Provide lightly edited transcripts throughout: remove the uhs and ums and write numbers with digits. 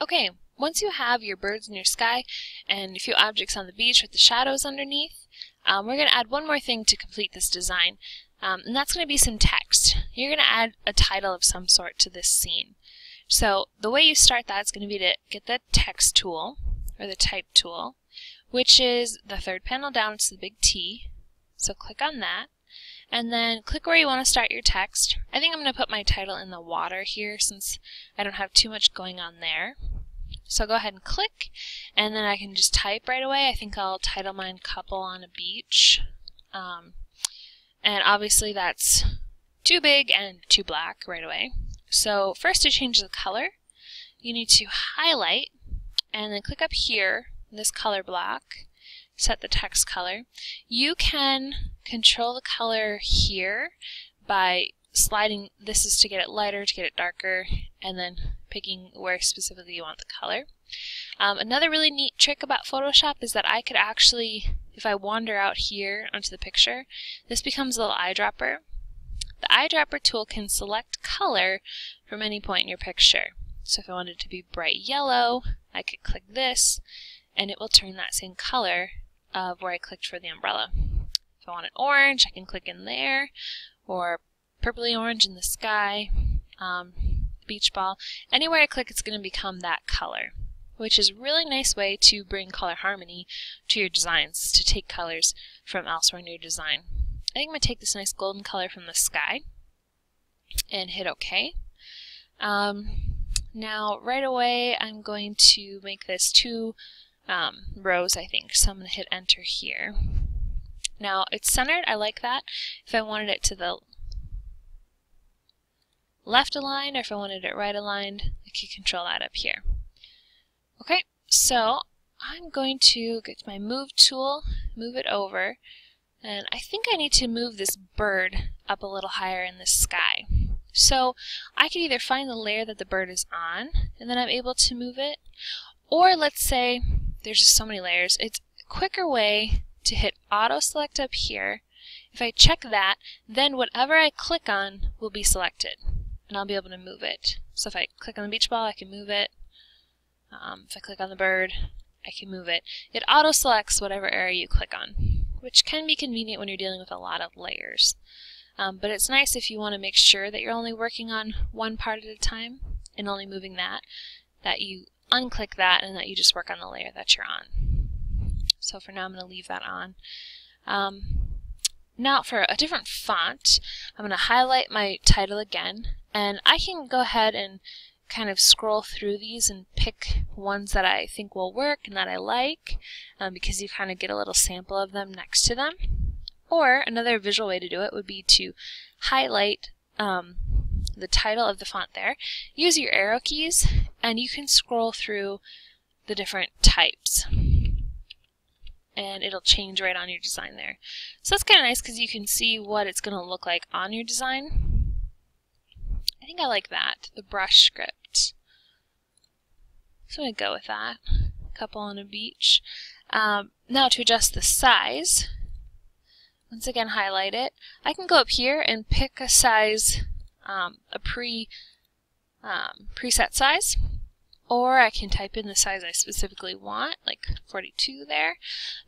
Okay, once you have your birds in your sky and a few objects on the beach with the shadows underneath, we're going to add one more thing to complete this design, and that's going to be some text. You're going to add a title of some sort to this scene. So the way you start that is going to be to get the text tool, or the type tool, which is the third panel down. It's the big T. So click on that, and then click where you want to start your text. I think I'm going to put my title in the water here since I don't have too much going on there. So go ahead and click, and then I can just type right away. I think I'll title mine Couple on a Beach. And obviously that's too big and too black right away. So first, to change the color, you need to highlight and then click up here in this color block, set the text color. You can control the color here by sliding. This is to get it lighter, to get it darker, and then picking where specifically you want the color. Another really neat trick about Photoshop is that I could actually, if I wander out here onto the picture, this becomes a little eyedropper. The eyedropper tool can select color from any point in your picture. So if I wanted it to be bright yellow, I could click this, and it will turn that same color of where I clicked for the umbrella. If I want it orange, I can click in there, or purpley orange in the sky, beach ball. Anywhere I click, it's going to become that color, which is a really nice way to bring color harmony to your designs, to take colors from elsewhere in your design. I think I'm going to take this nice golden color from the sky and hit OK. Now right away I'm going to make this 2 rows, I think, so I'm going to hit enter here. Now it's centered, I like that. If I wanted it to the left aligned, or if I wanted it right aligned, I can control that up here. Okay, so I'm going to get my move tool, move it over, and I think I need to move this bird up a little higher in the sky. So I can either find the layer that the bird is on, and then I'm able to move it, or let's say there's just so many layers. It's a quicker way to hit auto select up here. If I check that, then whatever I click on will be selected, and I'll be able to move it. So if I click on the beach ball, I can move it. If I click on the bird, I can move it. It auto selects whatever area you click on, which can be convenient when you're dealing with a lot of layers. But it's nice if you want to make sure that you're only working on one part at a time and only moving that you unclick that and that you just work on the layer that you're on. So for now I'm going to leave that on. Now for a different font, I'm going to highlight my title again, and I can go ahead and kind of scroll through these and pick ones that I think will work and that I like, because you kind of get a little sample of them next to them. Or another visual way to do it would be to highlight the title of the font there, use your arrow keys, and you can scroll through the different types, and it'll change right on your design there. So that's kind of nice because you can see what it's going to look like on your design. I think I like that, the brush script. So I'm going to go with that. Couple on a beach. Now to adjust the size, once again highlight it. I can go up here and pick a size, a preset size, or I can type in the size I specifically want, like 42 there.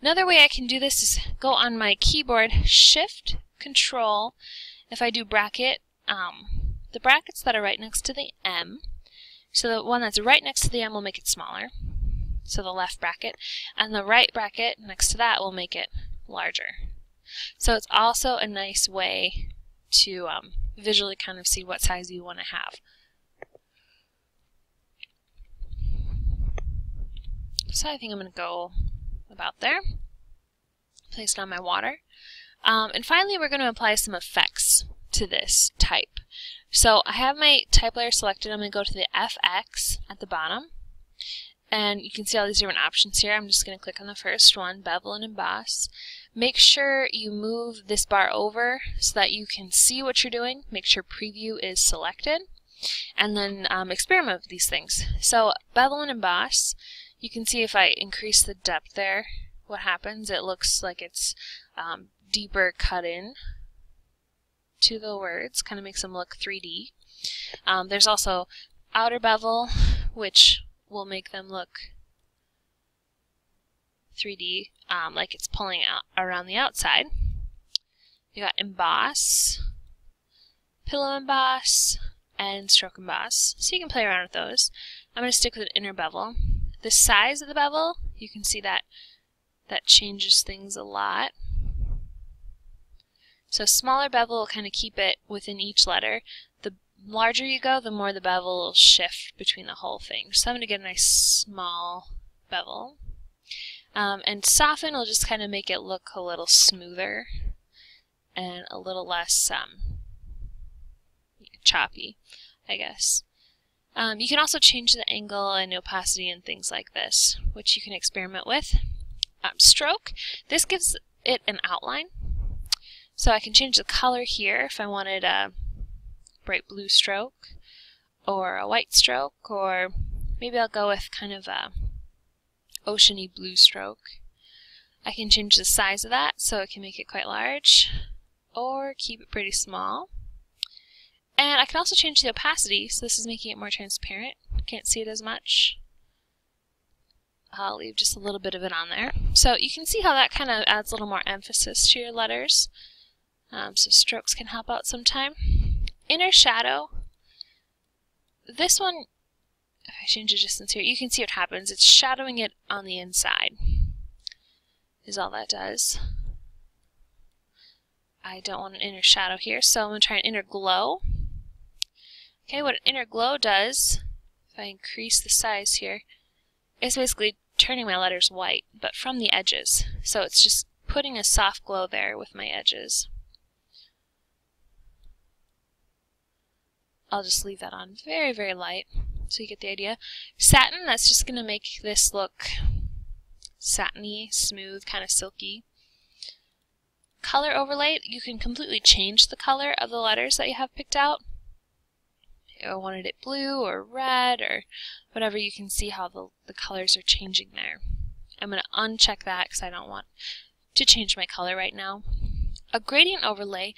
Another way I can do this is go on my keyboard, Shift, Control. If I do bracket, the brackets that are right next to the M, so the one that's right next to the M will make it smaller, so the left bracket, and the right bracket next to that will make it larger. So it's also a nice way to visually kind of see what size you want to have. So I think I'm going to go about there. Place it on my water. And finally we're going to apply some effects to this type. So I have my type layer selected. I'm going to go to the FX at the bottom. And you can see all these different options here. I'm just going to click on the first one, Bevel and Emboss. Make sure you move this bar over so that you can see what you're doing. Make sure Preview is selected. And then experiment with these things. So Bevel and Emboss, you can see if I increase the depth there, what happens. It looks like it's deeper cut in to the words, kind of makes them look 3D. There's also outer bevel, which will make them look 3D, like it's pulling out around the outside. You got emboss, pillow emboss, and stroke emboss. So you can play around with those. I'm going to stick with an inner bevel. The size of the bevel, you can see that changes things a lot. So smaller bevel will kind of keep it within each letter. The larger you go, the more the bevel will shift between the whole thing. So I'm going to get a nice small bevel. And soften will just kind of make it look a little smoother and a little less choppy, I guess. You can also change the angle and opacity and things like this, which you can experiment with. Stroke, this gives it an outline. So I can change the color here if I wanted a bright blue stroke or a white stroke, or maybe I'll go with kind of a oceany blue stroke. I can change the size of that so it can make it quite large or keep it pretty small. And I can also change the opacity, so this is making it more transparent. Can't see it as much. I'll leave just a little bit of it on there. So you can see how that kind of adds a little more emphasis to your letters. So strokes can help out sometime. Inner shadow. This one, if I change the distance here, you can see what happens. It's shadowing it on the inside, is all that does. I don't want an inner shadow here, so I'm going to try an inner glow. Okay, what an inner glow does, if I increase the size here, is basically turning my letters white, but from the edges. So it's just putting a soft glow there with my edges. I'll just leave that on very, very light so you get the idea. Satin, that's just going to make this look satiny, smooth, kind of silky. Color overlay, you can completely change the color of the letters that you have picked out. If I wanted it blue or red or whatever, you can see how the colors are changing there. I'm going to uncheck that because I don't want to change my color right now. A gradient overlay.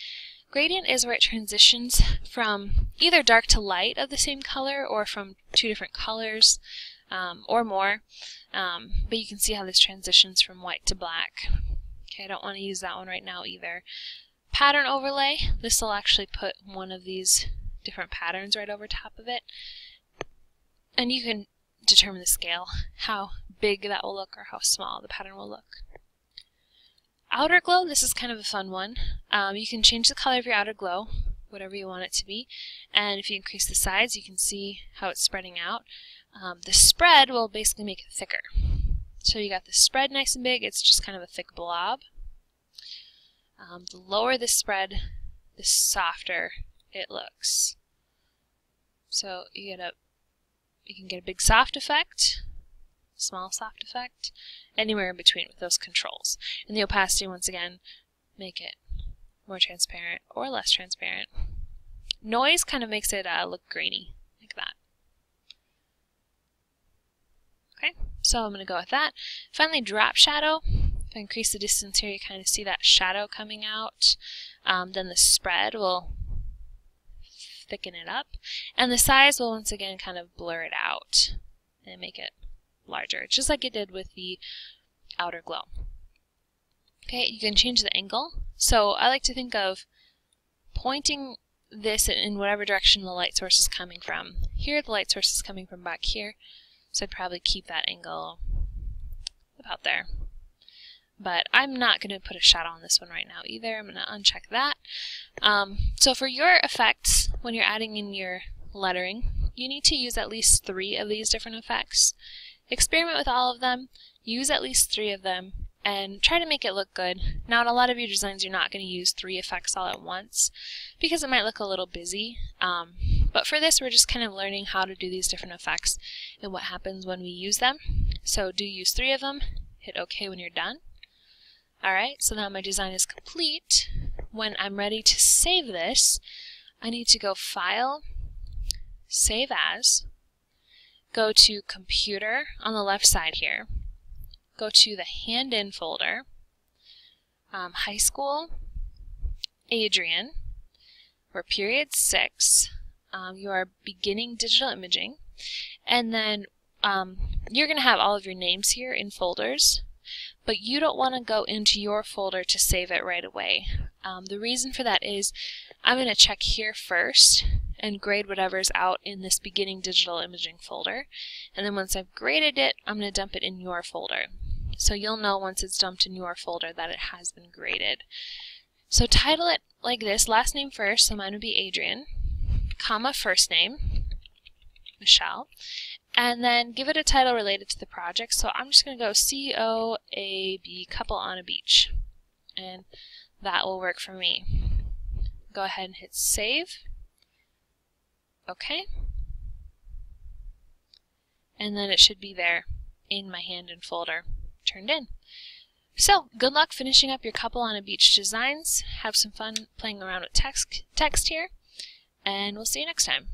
Gradient is where it transitions from either dark to light of the same color or from two different colors or more. But you can see how this transitions from white to black. Okay, I don't want to use that one right now either. Pattern overlay. This will actually put one of these different patterns right over top of it. And you can determine the scale, how big that will look or how small the pattern will look. Outer glow, this is kind of a fun one. You can change the color of your outer glow, whatever you want it to be, and if you increase the size, you can see how it's spreading out. The spread will basically make it thicker. So you got the spread nice and big, it's just kind of a thick blob. The lower the spread, the softer it looks. So you can get a big soft effect, small soft effect, anywhere in between with those controls. And the opacity, once again, make it more transparent or less transparent. Noise kind of makes it look grainy, like that. Okay, so I'm going to go with that. Finally, drop shadow. If I increase the distance here, you kind of see that shadow coming out. Then the spread will thicken it up. And the size will once again kind of blur it out and make it larger, just like it did with the outer glow. Okay, you can change the angle. So I like to think of pointing this in whatever direction the light source is coming from. Here the light source is coming from back here, so I'd probably keep that angle about there. But I'm not going to put a shadow on this one right now either. I'm going to uncheck that. So for your effects, when you're adding in your lettering, you need to use at least 3 of these different effects. Experiment with all of them, use at least 3 of them, and try to make it look good. Now in a lot of your designs you're not going to use 3 effects all at once because it might look a little busy. But for this we're just kind of learning how to do these different effects and what happens when we use them. So do use 3 of them, hit OK when you're done. Alright, so now my design is complete. When I'm ready to save this, I need to go File, Save As, go to Computer on the left side here, go to the Hand In folder, High School, Adrian, we're period 6, you are beginning digital imaging, and then you're going to have all of your names here in folders, but you don't want to go into your folder to save it right away. The reason for that is I'm going to check here first and grade whatever's out in this beginning digital imaging folder, and then once I've graded it, I'm going to dump it in your folder. So you'll know once it's dumped in your folder that it has been graded. So title it like this, last name first, so mine would be Adrian, comma first name, Michelle, and then give it a title related to the project. So I'm just going to go COAB, couple on a beach, and that will work for me. Go ahead and hit save. Okay. And then it should be there in my hand-in folder, turned in. So, good luck finishing up your couple on a beach designs. Have some fun playing around with text here, and we'll see you next time.